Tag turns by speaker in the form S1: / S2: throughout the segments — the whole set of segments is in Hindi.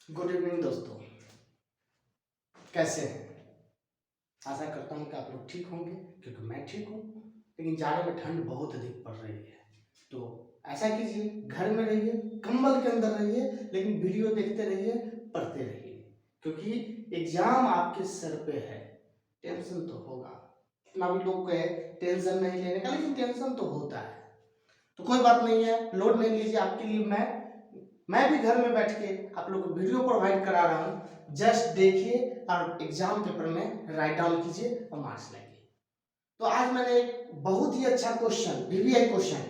S1: गुड इवनिंग दोस्तों, कैसे हैं? आशा करता हूँ कि आप लोग ठीक होंगे क्योंकि मैं ठीक हूँ। लेकिन जाड़े में ठंड बहुत अधिक पड़ रही है, तो ऐसा कीजिए, घर में रहिए, कंबल के अंदर रहिए, लेकिन वीडियो देखते रहिए, पढ़ते रहिए, क्योंकि एग्जाम आपके सर पे है। टेंशन तो होगा, इतना भी लोग कहे टेंशन नहीं लेने का, लेकिन टेंशन तो होता है। तो कोई बात नहीं है, लोड नहीं लीजिए। आपके लिए मैं भी घर में बैठ के आप लोग को वीडियो प्रोवाइड करा रहा हूँ। जस्ट देखिए और एग्जाम पेपर में राइट डाउन कीजिए और मार्क्स लाइए। तो आज मैंने एक बहुत ही अच्छा क्वेश्चन, वीवीआई क्वेश्चन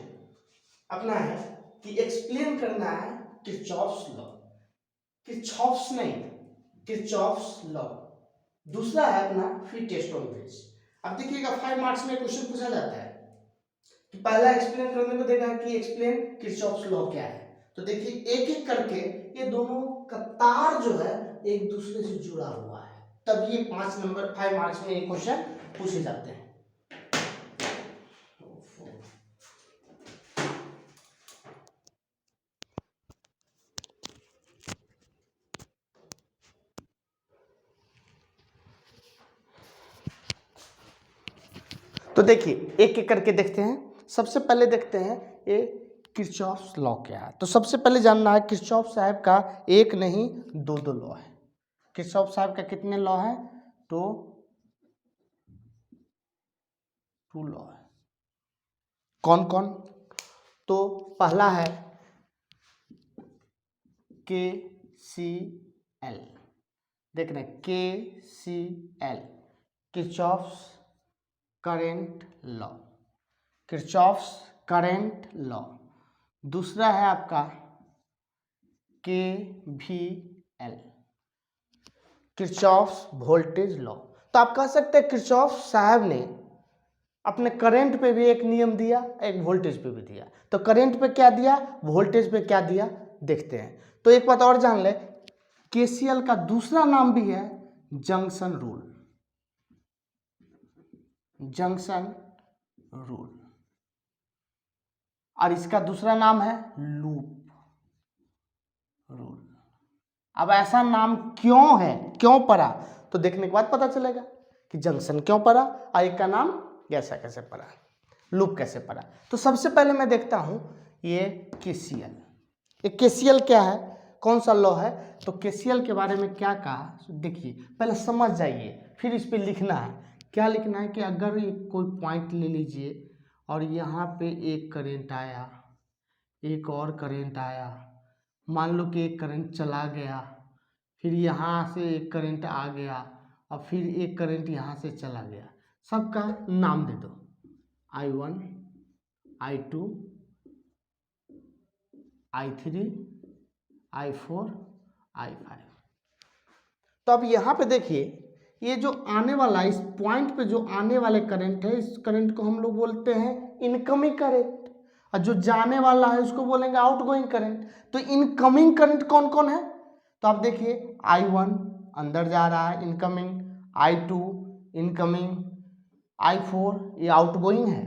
S1: अपना है कि एक्सप्लेन करना है किरचॉफ्स लॉ। किरचॉफ्स नहीं, किरचॉफ्स लॉ। दूसरा है अपना फ्री टेस्ट ऑन पेज। अब देखिएगा 5 मार्क्स में क्वेश्चन पूछा जाता है कि पहला एक्सप्लेन करने को देगा कि एक्सप्लेन किरचॉफ्स लॉ क्या है। तो देखिए एक एक करके ये दोनों का तार जो है एक दूसरे से जुड़ा हुआ है, तब ये 5 मार्क्स में ये क्वेश्चन पूछे जाते हैं। तो देखिए एक एक करके देखते हैं। सबसे पहले देखते हैं ये किरचॉफ्स लॉ क्या है। तो सबसे पहले जानना है किरचॉफ साहब का एक नहीं दो लॉ है। किरचॉफ साहब का कितने लॉ है? तो 2 लॉ है। कौन कौन? तो पहला है KCL। देख रहे हैं KCL, Kirchhoff's current law, Kirchhoff's current law. दूसरा है आपका KVL, किरचॉफ्स वोल्टेज लॉ। तो आप कह सकते हैं किरचॉफ साहब ने अपने करंट पे भी एक नियम दिया, एक वोल्टेज पे भी दिया। तो करंट पे क्या दिया, वोल्टेज पे क्या दिया, देखते हैं। तो एक बात और जान ले, KCL का दूसरा नाम भी है जंक्शन रूल, जंक्शन रूल, और इसका दूसरा नाम है लूप रूल। अब ऐसा नाम क्यों है, क्यों पड़ा, तो देखने के बाद पता चलेगा कि जंक्शन क्यों पड़ा और एक का नाम ऐसा कैसे पड़ा, लूप कैसे पड़ा। तो सबसे पहले मैं देखता हूं ये KCL। ये KCL क्या है, कौन सा लॉ है? तो KCL के बारे में क्या कहा, देखिए पहले समझ जाइए, फिर इस पे लिखना है। क्या लिखना है कि अगर कोई पॉइंट ले लीजिए और यहाँ पे एक करंट आया, एक और करंट आया, मान लो कि एक करंट चला गया, फिर यहाँ से एक करंट आ गया और फिर एक करंट यहाँ से चला गया। सबका नाम दे दो, I1, I2, I3, I4, I5। तो अब यहाँ पे देखिए, ये जो आने वाला, इस पॉइंट पे जो आने वाले करंट है, इस करंट को हम लोग बोलते हैं इनकमिंग करंट, और जो जाने वाला है उसको बोलेंगे आउटगोइंग करंट। तो इनकमिंग करंट कौन कौन है? तो आप देखिए I1 अंदर जा रहा है, इनकमिंग, I2 इनकमिंग, I4 ये आउटगोइंग है,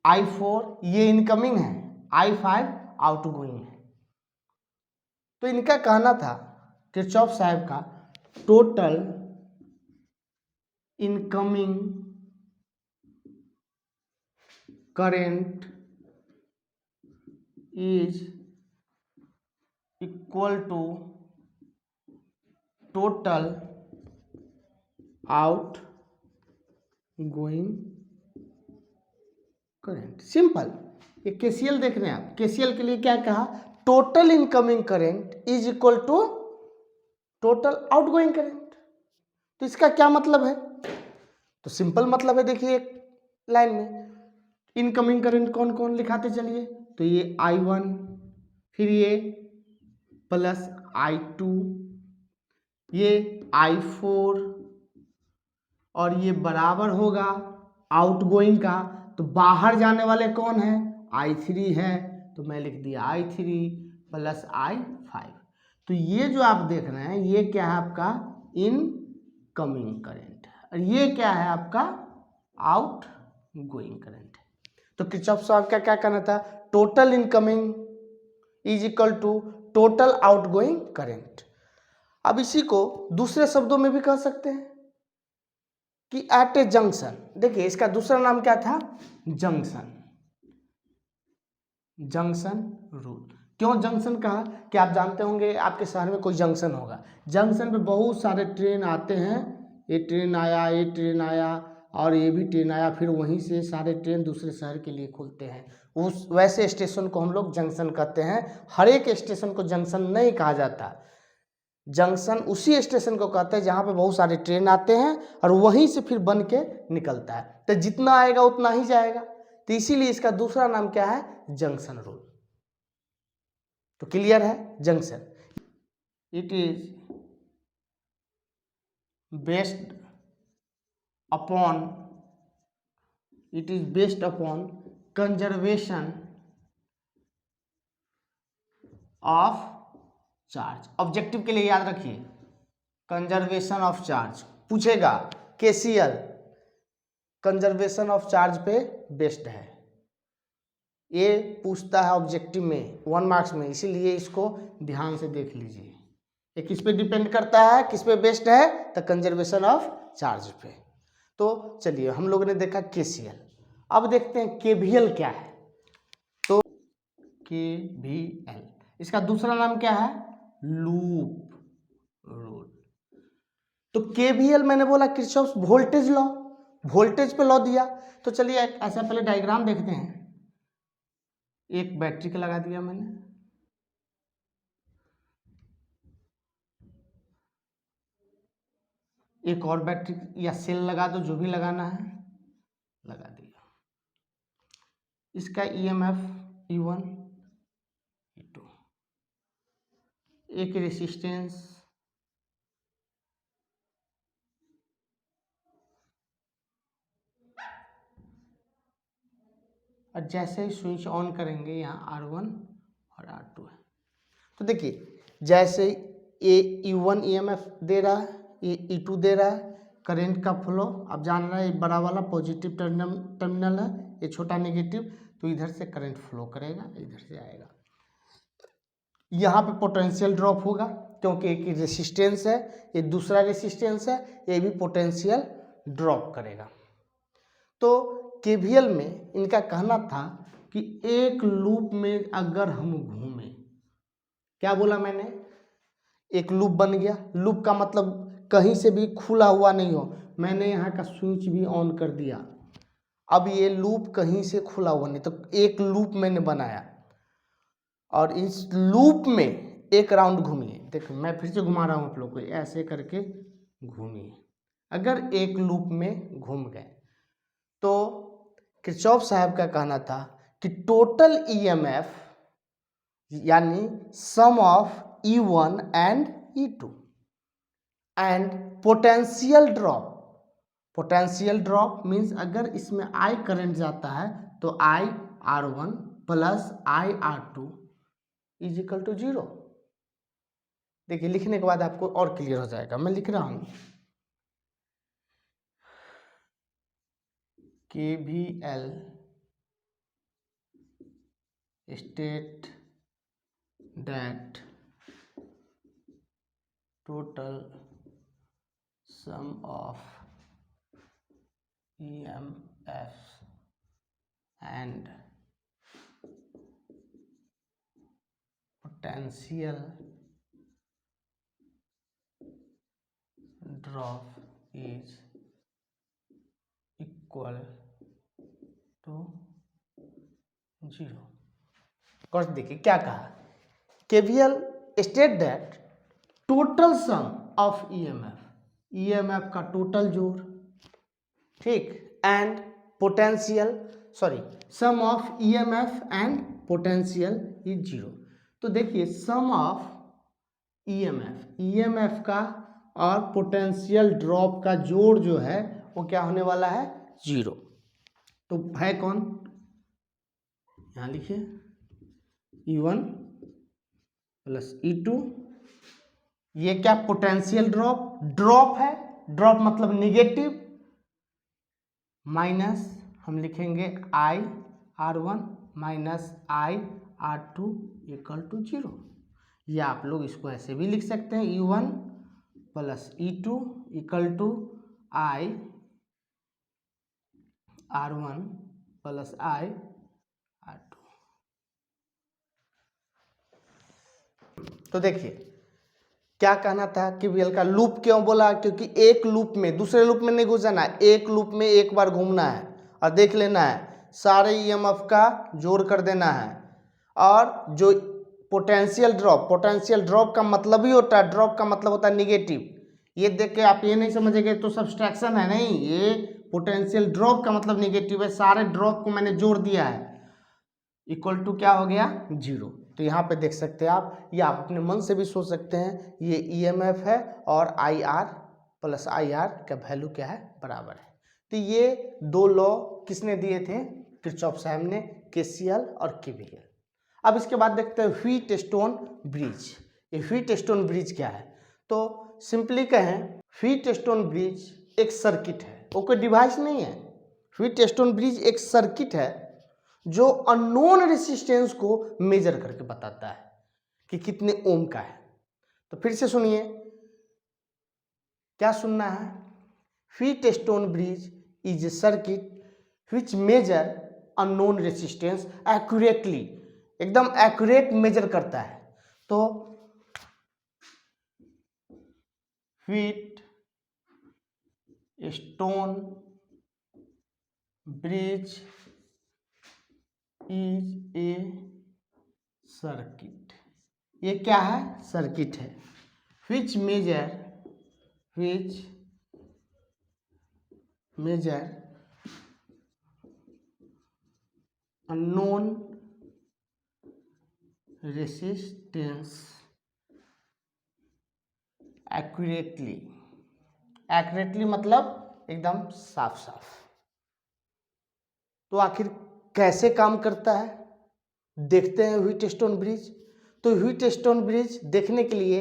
S1: I4 ये इनकमिंग है, I5 आउटगोइंग है। तो इनका कहना था किरचॉफ साहब का, total incoming current is equal to total out going current. Simple, ये KCL देख रहे हैं आप, KCL के लिए क्या कहा, total incoming current is equal to total outgoing current. तो इसका क्या मतलब है? तो सिंपल मतलब है, देखिए एक लाइन में इनकमिंग करंट कौन कौन लिखाते चलिए। तो ये I1, फिर ये प्लस I2, ये I4, और ये बराबर होगा आउटगोइंग का। तो बाहर जाने वाले कौन है, I3 है, तो मैं लिख दिया I3 प्लस I5। तो ये जो आप देख रहे हैं ये क्या है आपका इनकमिंग करंट, और ये क्या है आपका आउट गोइंग करंट। तो किरचॉफ साहब का क्या कहना था, total incoming is equal to total outgoing current. अब इसी को दूसरे शब्दों में भी कह सकते हैं कि एट ए जंक्शन, देखिए इसका दूसरा नाम क्या था, जंक्शन, जंक्शन रूल। क्यों जंक्शन कहा कि आप जानते होंगे आपके शहर में कोई जंक्शन होगा, जंक्शन पे बहुत सारे ट्रेन आते हैं, ये ट्रेन आया, ये ट्रेन आया और ये भी ट्रेन आया, फिर वहीं से सारे ट्रेन दूसरे शहर के लिए खुलते हैं। उस वैसे स्टेशन को हम लोग जंक्शन कहते हैं। हर एक स्टेशन को जंक्शन नहीं कहा जाता, जंक्शन उसी स्टेशन को कहते हैं जहाँ पे बहुत सारे ट्रेन आते हैं और वहीं से फिर बन के निकलता है, तो जितना आएगा उतना ही जाएगा, तो इसीलिए इसका दूसरा नाम क्या है, जंक्शन रूल। तो क्लियर है, junction it is based upon conservation of charge. Objective के लिए याद रखिए, कंजर्वेशन ऑफ चार्ज पूछेगा, केसीएल कंजर्वेशन ऑफ चार्ज पे बेस्ड है, ये पूछता है ऑब्जेक्टिव में 1 मार्क्स में, इसीलिए इसको ध्यान से देख लीजिए। ये किस पे डिपेंड करता है, किस पे बेस्ड है, तो कंजर्वेशन ऑफ चार्ज पे। तो चलिए हम लोगों ने देखा केसीएल, अब देखते हैं केवीएल क्या है। तो केवीएल, इसका दूसरा नाम क्या है, लूप रूल। तो केवीएल मैंने बोला किरचॉफ्स वोल्टेज लॉ, वोल्टेज पे लॉ दिया। तो चलिए ऐसा पहले डायग्राम देखते हैं। एक बैटरी का लगा दिया मैंने, एक और बैटरी या सेल लगा दो, जो भी लगाना है लगा दिया। इसका ईएमएफ E1 E2, एक रेसिस्टेंस, और जैसे ही स्विच ऑन करेंगे यहाँ R1 और R2 है। तो देखिए जैसे ये E1 ईएमएफ दे रहा है, ये E2 दे रहा है, करंट का फ्लो अब जान रहा है, ये बड़ा वाला पॉजिटिव टर्मिनल है, ये छोटा नेगेटिव, तो इधर से करंट फ्लो करेगा, इधर से आएगा। यहाँ पे पोटेंशियल ड्रॉप होगा क्योंकि एक रेसिस्टेंस है, ये दूसरा रेसिस्टेंस है, ये भी पोटेंशियल ड्रॉप करेगा। तो केवीएल में इनका कहना था कि एक लूप में अगर हम घूमें, क्या बोला मैंने, एक लूप बन गया, लूप का मतलब कहीं से भी खुला हुआ नहीं हो, मैंने यहाँ का स्विच भी ऑन कर दिया, अब ये लूप कहीं से खुला हुआ नहीं, तो एक लूप मैंने बनाया और इस लूप में एक राउंड घूमिए। देखो मैं फिर से घुमा रहा हूँ आप लोग को, ऐसे करके घूमिए। अगर एक लूप में घूम गए तो किरचॉफ साहब का कहना था कि टोटल ईएमएफ यानी sum of E1 and E2 and potential drop, potential drop means अगर इसमें I करंट जाता है तो IR1 plus IR2 is equal to 0। देखिए लिखने के बाद आपको और क्लियर हो जाएगा, मैं लिख रहा हूं KVL state that total sum of EMF and potential drop is equal to 0। और देखिए क्या कहा, KVL state that total sum of EMF का टोटल जोड़, ठीक, and potential sum of EMF and potential is 0। तो देखिए सम ऑफ ईएमएफ का और पोटेंशियल ड्रॉप का जोड़ जो है वो क्या होने वाला है, 0। तो है कौन, यहाँ लिखिए E1 प्लस E2, ये क्या पोटेंशियल ड्रॉप, ड्रॉप है, ड्रॉप मतलब निगेटिव, माइनस हम लिखेंगे IR1 minus IR2 equal to 0। या आप लोग इसको ऐसे भी लिख सकते हैं E1 plus E2 equal to I R1 plus I R2। तो देखिए क्या कहना था कि VL का लूप क्यों बोला, क्योंकि एक लूप में दूसरे लूप में नहीं घुसना है, एक लूप में एक बार घूमना है और देख लेना है, सारे EMF का जोड़ कर देना है। और जो पोटेंशियल ड्रॉप का मतलब ही होता है, ड्रॉप का मतलब होता है निगेटिव। ये देख के आप ये नहीं समझेंगे तो सब्सट्रैक्शन है, नहीं, ये पोटेंशियल ड्रॉप का मतलब निगेटिव है। सारे ड्रॉप को मैंने जोड़ दिया है, इक्वल टू क्या हो गया 0। तो यहाँ पे देख सकते हैं आप, या आप अपने मन से भी सोच सकते हैं, ये EMF है और IR प्लस IR का वैल्यू क्या है, बराबर है। तो ये दो लॉ किसने दिए थे, किरचॉफ साहब ने, KCL और KVL। अब इसके बाद देखते हैं व्हीटस्टोन ब्रिज। ये व्हीटस्टोन ब्रिज क्या है, तो सिंपली कहें व्हीटस्टोन ब्रिज एक सर्किट है, वो कोई डिवाइस नहीं है। व्हीटस्टोन ब्रिज एक सर्किट है जो अननोन रेसिस्टेंस को मेजर करके बताता है कि कितने ओम का है। तो फिर से सुनिए, क्या सुनना है, Wheatstone bridge is a circuit which measure unknown resistance accurately, एकदम एक्यूरेट मेजर करता है। तो Wheatstone bridge is a circuit, ये क्या है, सर्किट है, which measure unknown resistance accurately मतलब एकदम साफ साफ। तो आखिर कैसे काम करता है, देखते हैं व्हीटस्टोन ब्रिज। तो व्हीटस्टोन ब्रिज देखने के लिए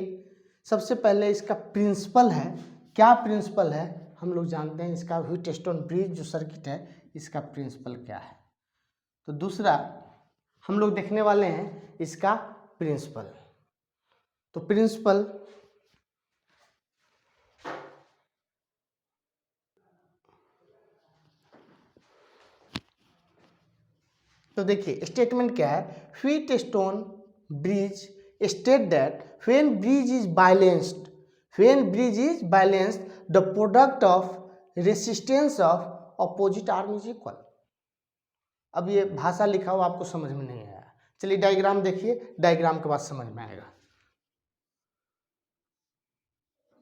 S1: सबसे पहले इसका प्रिंसिपल है, क्या प्रिंसिपल है हम लोग जानते हैं, इसका व्हीटस्टोन ब्रिज जो सर्किट है इसका प्रिंसिपल क्या है। तो दूसरा हम लोग देखने वाले हैं इसका प्रिंसिपल। तो प्रिंसिपल तो देखिए स्टेटमेंट क्या है, Wheatstone bridge state that when bridge is balanced the product of resistance of opposite arm is equal. अब ये भाषा लिखा हुआ आपको समझ में नहीं आया, चलिए डायग्राम देखिए, डायग्राम के बाद समझ में आएगा।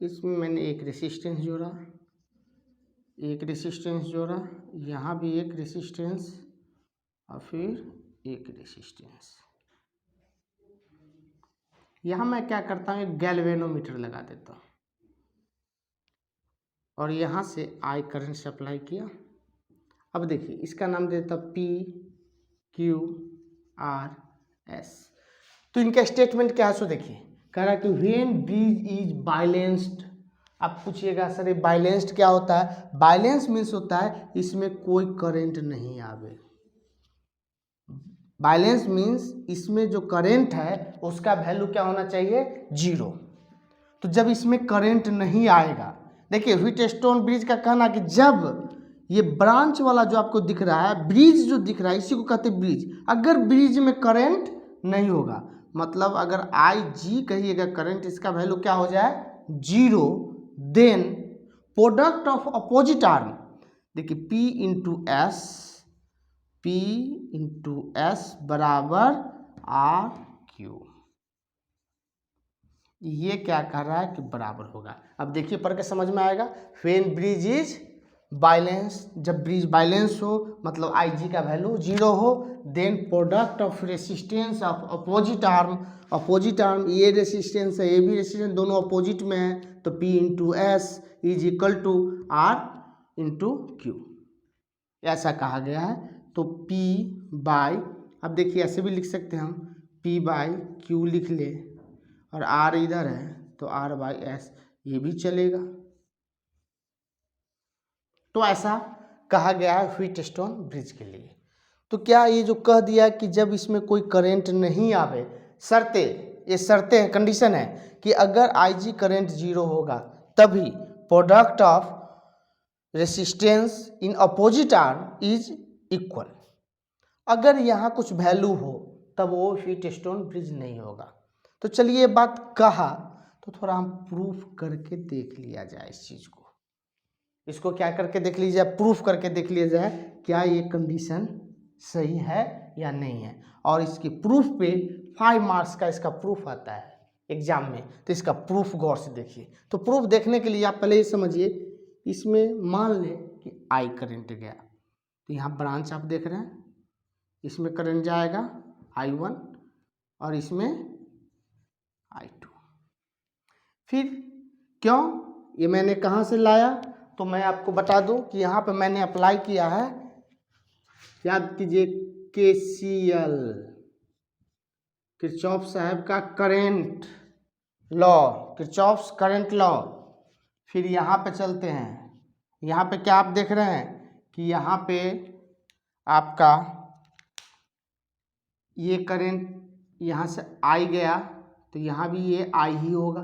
S1: इसमें मैंने एक रेसिस्टेंस जोड़ा, यहाँ भी एक रेसिस्टेंस और फिर एक रेसिस्टेंस। यहाँ मैं क्या करता हूँ, एक गैल्वेनोमीटर लगा देता हूँ और यहाँ से I करंट सप्लाई किया। अब देखिए इसका नाम देता PQRS। तो इनका स्टेटमेंट क्या है, सो देखिए कह रहा है कि व्हेन ब्रिज इज बैलेंस्ड। आप पूछिएगा सर ये बैलेंस्ड क्या होता है, बैलेंस मीन्स होता है इसमें कोई करंट नहीं आवे। बैलेंस मीन्स इसमें जो करंट है उसका वैल्यू क्या होना चाहिए, 0। तो जब इसमें करंट नहीं आएगा, देखिए व्हीटस्टोन ब्रिज का कहना कि जब ये ब्रांच वाला जो आपको दिख रहा है, ब्रिज जो दिख रहा है, इसी को कहते हैं ब्रिज। अगर ब्रिज में करंट नहीं होगा, मतलब अगर IG कहिएगा करंट, इसका वैल्यू क्या हो जाए 0, then product of opposite arm, देखिए P इंटू एस बराबर RQ। ये क्या कह रहा है कि बराबर होगा। अब देखिए पढ़ के समझ में आएगा, व्हेन ब्रिज इज बैलेंस, जब ब्रिज बैलेंस हो मतलब IG का वैल्यू 0 हो, then product of resistance of opposite arm, ये रेसिस्टेंस है ये भी रेसिस्टेंस, दोनों अपोजिट में है, तो P into S is equal to R into Q, ऐसा कहा गया है। तो P बाई, अब देखिए ऐसे भी लिख सकते हैं हम, P बाई Q लिख ले और R इधर है तो R बाई एस, ये भी चलेगा। तो ऐसा कहा गया है व्हीटस्टोन ब्रिज के लिए। तो क्या ये जो कह दिया कि जब इसमें कोई करंट नहीं आवे, शर्ते ये शर्तें हैं, कंडीशन है कि अगर IG करंट 0 होगा तभी product of resistance in opposite arm is equal. अगर यहाँ कुछ वैल्यू हो तब वो हीट स्टोन ब्रिज नहीं होगा। तो चलिए बात कहा तो थोड़ा हम प्रूफ करके देख लिया जाए इस चीज़ को। इसको क्या करके देख लीजिए, प्रूफ करके देख लिया जाए क्या ये कंडीशन सही है या नहीं है। और इसके प्रूफ पे 5 मार्क्स का इसका प्रूफ आता है एग्जाम में, तो इसका प्रूफ गौर से देखिए। तो प्रूफ देखने के लिए आप पहले ये समझिए, इसमें मान लें कि I करंट गया, तो यहाँ ब्रांच आप देख रहे हैं, इसमें करंट जाएगा I1 और इसमें I2। फिर क्यों ये मैंने कहाँ से लाया, तो मैं आपको बता दूं कि यहाँ पे मैंने अप्लाई किया है, याद कीजिए, KCL, किरचॉफ साहब का current law, Kirchhoff's current law. फिर यहाँ पे चलते हैं, यहाँ पे क्या आप देख रहे हैं कि यहाँ पे आपका ये करंट यहाँ से I गया तो यहाँ भी ये I ही होगा,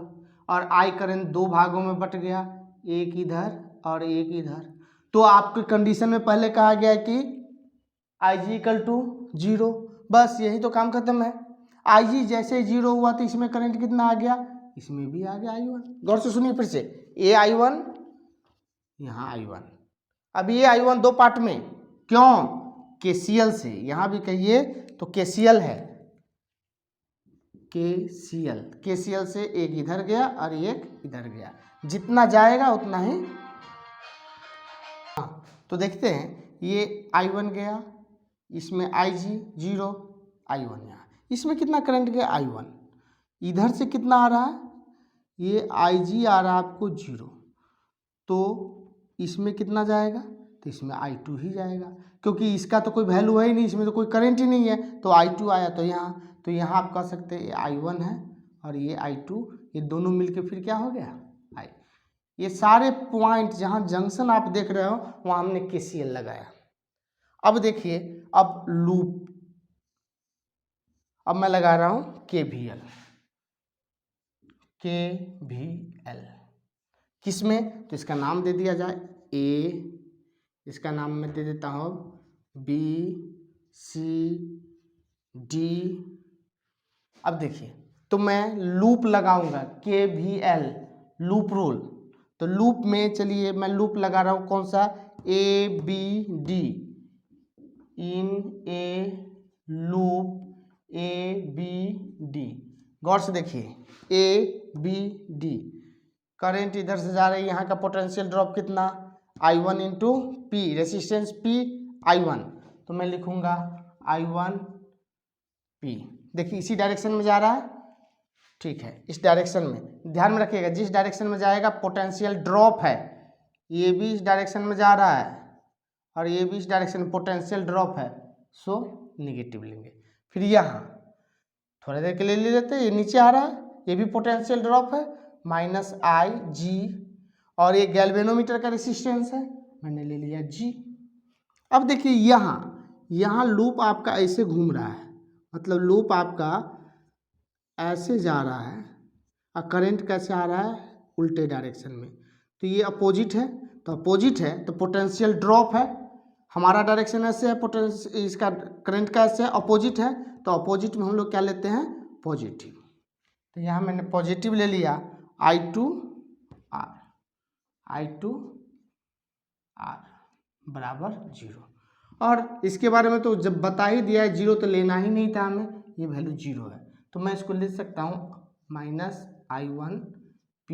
S1: और I करंट 2 भागों में बट गया, एक इधर और एक इधर। तो आपके कंडीशन में पहले कहा गया है कि IG = 0, बस यही तो काम खत्म है। IG जैसे 0 हुआ तो इसमें करंट कितना आ गया, इसमें भी आ गया I1। गौर से सुनिए फिर से, ये I1, यहाँ I1। अब ये I1 2 पार्ट में, क्यों, KCL से, यहाँ भी कहिए तो KCL है, KCL से एक इधर गया और एक इधर गया, जितना जाएगा उतना ही। तो देखते हैं, ये I1 गया, इसमें IG 0, I1 यहाँ, इसमें कितना करंट गया I1, इधर से कितना आ रहा है, ये IG आ रहा है आपको 0, तो इसमें कितना जाएगा, तो इसमें I2 ही जाएगा, क्योंकि इसका तो कोई वैल्यू है ही नहीं, इसमें तो कोई करंट ही नहीं है, तो I2 आया। तो यहाँ आप कह सकते हैं ये I1 है और ये I2, ये दोनों मिलके फिर क्या हो गया I। ये सारे पॉइंट जहाँ जंक्शन आप देख रहे हो वहाँ हमने KCL लगाया। अब देखिए, अब लूप, अब मैं लगा रहा हूँ KVL किसमें, तो इसका नाम दे दिया जाए A, इसका नाम मैं दे देता हूँ B, C, D। अब देखिए, तो मैं लूप लगाऊंगा KVL, लूप रूल। तो लूप में चलिए मैं लूप लगा रहा हूँ, कौन सा, ABD, इन ए लूप ABD। गौर से देखिए, ABD, करंट इधर से जा रही है, यहाँ का पोटेंशियल ड्रॉप कितना, I1 × P, resistance P I1, तो मैं लिखूंगा I1 P। देखिए इसी डायरेक्शन में जा रहा है, ठीक है, इस डायरेक्शन में ध्यान में रखिएगा, जिस डायरेक्शन में जाएगा पोटेंशियल ड्रॉप है, ये भी इस डायरेक्शन में जा रहा है और ये भी इस डायरेक्शन में पोटेंशियल ड्रॉप है, सो निगेटिव लेंगे। फिर यहाँ थोड़ा देर के लिए ले लेते हैं, ये नीचे आ रहा है, ये भी पोटेंशियल ड्रॉप है, -IG, और ये गैल्वेनोमीटर का रेसिस्टेंस है, मैंने ले लिया G। अब देखिए यहाँ लूप आपका ऐसे घूम रहा है, मतलब लूप आपका ऐसे जा रहा है और करंट कैसे आ रहा है, उल्टे डायरेक्शन में। तो ये अपोजिट है, तो पोटेंशियल ड्रॉप है, हमारा डायरेक्शन ऐसे है, पोटेंशियल इसका करंट का ऐसे अपोजिट है, तो अपोजिट में हम लोग क्या लेते हैं, पॉजिटिव। तो यहाँ मैंने पॉजिटिव ले लिया, I2R बराबर 0। और इसके बारे में तो जब बता ही दिया है 0, तो लेना ही नहीं था हमें, ये वैल्यू 0 है, तो मैं इसको लिख सकता हूँ -I1P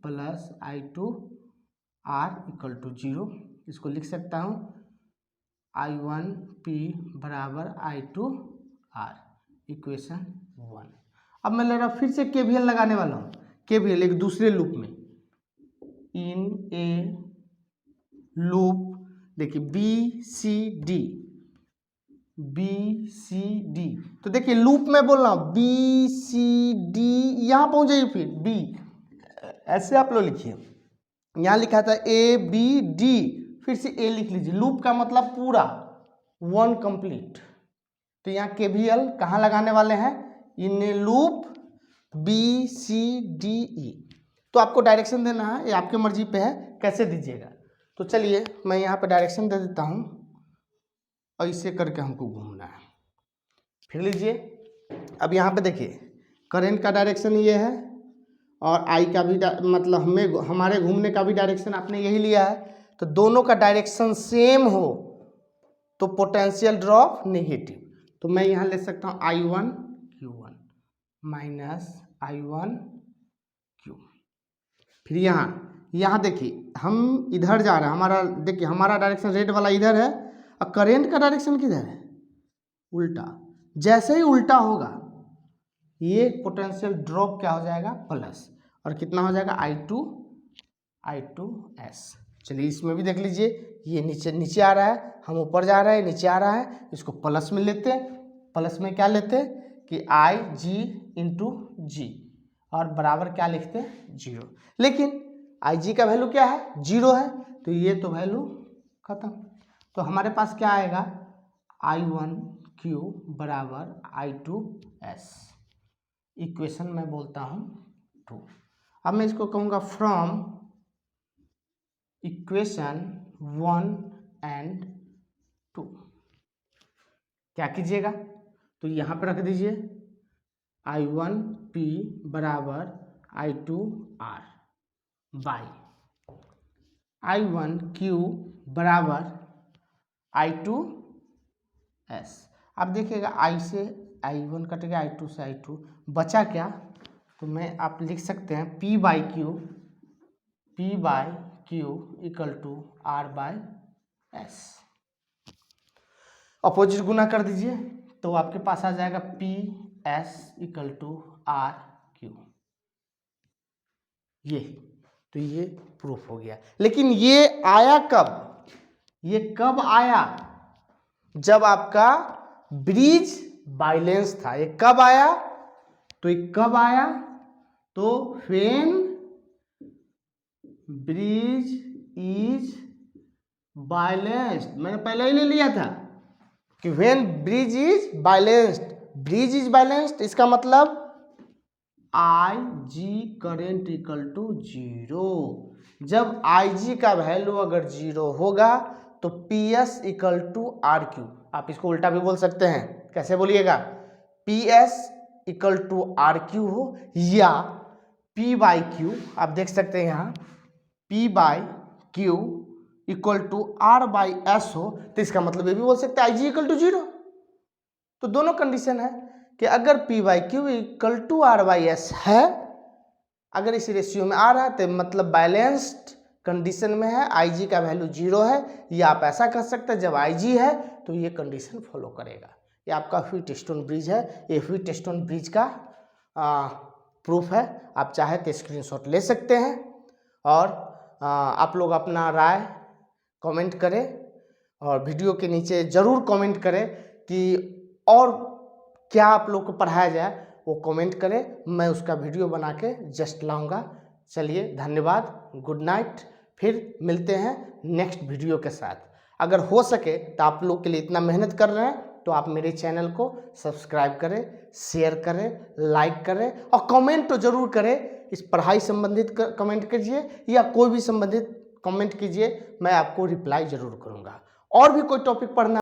S1: + I2R = 0। इसको लिख सकता हूँ I1P = I2R, इक्वेशन 1। अब मैं ले रहा फिर से KVL लगाने वाला हूँ, KVL एक दूसरे लूप में, इन ए लूप, देखिए BCD, तो देखिए लूप में बोल रहा हूँ BCD, यहाँ पहुँच जाइए, फिर B, ऐसे आप लोग लिखिए, यहाँ लिखा था ABD, फिर से A लिख लीजिए, लूप का मतलब पूरा 1 कंप्लीट। तो यहाँ KVL कहाँ लगाने वाले हैं, in loop B C D E. तो आपको डायरेक्शन देना है, ये आपके मर्जी पे है कैसे दीजिएगा। तो चलिए मैं यहाँ पे डायरेक्शन दे देता हूँ और इसे करके हमको घूमना है। फिर लीजिए, अब यहाँ पे देखिए करंट का डायरेक्शन ये है और आई का भी मतलब हमारे घूमने का भी डायरेक्शन आपने यही लिया है। तो दोनों का डायरेक्शन सेम हो तो पोटेंशियल ड्रॉप नेगेटिव। तो मैं यहाँ ले सकता हूँ I1 Q1 minus I1 Q। फिर यहाँ देखिए हम इधर जा रहे हैं, हमारा देखिए हमारा डायरेक्शन रेड वाला इधर है और करेंट का डायरेक्शन किधर है, उल्टा। जैसे ही उल्टा होगा ये पोटेंशियल ड्रॉप क्या हो जाएगा, प्लस, और कितना हो जाएगा I2S। चलिए इसमें भी देख लीजिए, ये नीचे आ रहा है, हम ऊपर जा रहे हैं, नीचे आ रहा है, इसको प्लस में लेते हैं। प्लस में क्या लेते हैं कि IG इंटू जी और बराबर क्या लिखते हैं 0। लेकिन IG का वैल्यू क्या है 0 है, तो ये तो वैल्यू खत्म। तो हमारे पास क्या आएगा I1Q बराबर I2S। इक्वेशन मैं बोलता हूँ 2। अब मैं इसको कहूँगा फ्रॉम इक्वेशन 1 एंड 2। क्या कीजिएगा, तो यहाँ पर रख दीजिए I1P बराबर I2R बाई I1Q बराबर I2S। अब देखिएगा I से I1 कटेगा, I2 से I2 बचा क्या, तो मैं आप लिख सकते हैं P by Q equal to R by S। Opposite गुना कर दीजिए तो आपके पास आ जाएगा PS इक्वल टू RQ। ये तो ये प्रूफ हो गया। लेकिन ये आया कब, ये कब आया, जब आपका ब्रिज बैलेंस था। ये कब आया, तो ये कब आया, तो व्हेन ब्रिज इज बैलेंस्ड। मैंने पहले ही ले लिया था कि when bridge is balanced. Bridge is balanced इसका मतलब IG करेंट इक्वल टू 0। जब IG का वैल्यू अगर 0 होगा तो PS इक्वल टू RQ। आप इसको उल्टा भी बोल सकते हैं, कैसे बोलिएगा, PS इक्वल टू RQ हो या P बाई Q। आप देख सकते हैं यहाँ P by Q equal to R by S हो, तो इसका मतलब ये भी बोल सकते हैं IG इक्वल टू 0। तो दोनों कंडीशन है कि अगर P by Q equal to R by S है, अगर इस रेशियो में आ रहा है तो मतलब बैलेंस्ड कंडीशन में है, IG का वैल्यू 0 है। या आप ऐसा कर सकते हैं जब IG है तो ये कंडीशन फॉलो करेगा। ये आपका व्हीटस्टोन ब्रिज है, ये व्हीटस्टोन ब्रिज का प्रूफ है। आप चाहे तो स्क्रीनशॉट ले सकते हैं और आप लोग अपना राय कमेंट करें और वीडियो के नीचे ज़रूर कमेंट करें कि और क्या आप लोग को पढ़ाया जाए, वो कमेंट करें, मैं उसका वीडियो बना के जस्ट लाऊंगा। चलिए धन्यवाद, गुड नाइट, फिर मिलते हैं नेक्स्ट वीडियो के साथ। अगर हो सके तो आप लोग के लिए इतना मेहनत कर रहे हैं तो आप मेरे चैनल को सब्सक्राइब करें, शेयर करें, लाइक करें और कमेंट तो ज़रूर करें। इस पढ़ाई संबंधित कमेंट कीजिए या कोई भी संबंधित कमेंट कीजिए, मैं आपको रिप्लाई ज़रूर करूँगा। और भी कोई टॉपिक पढ़ना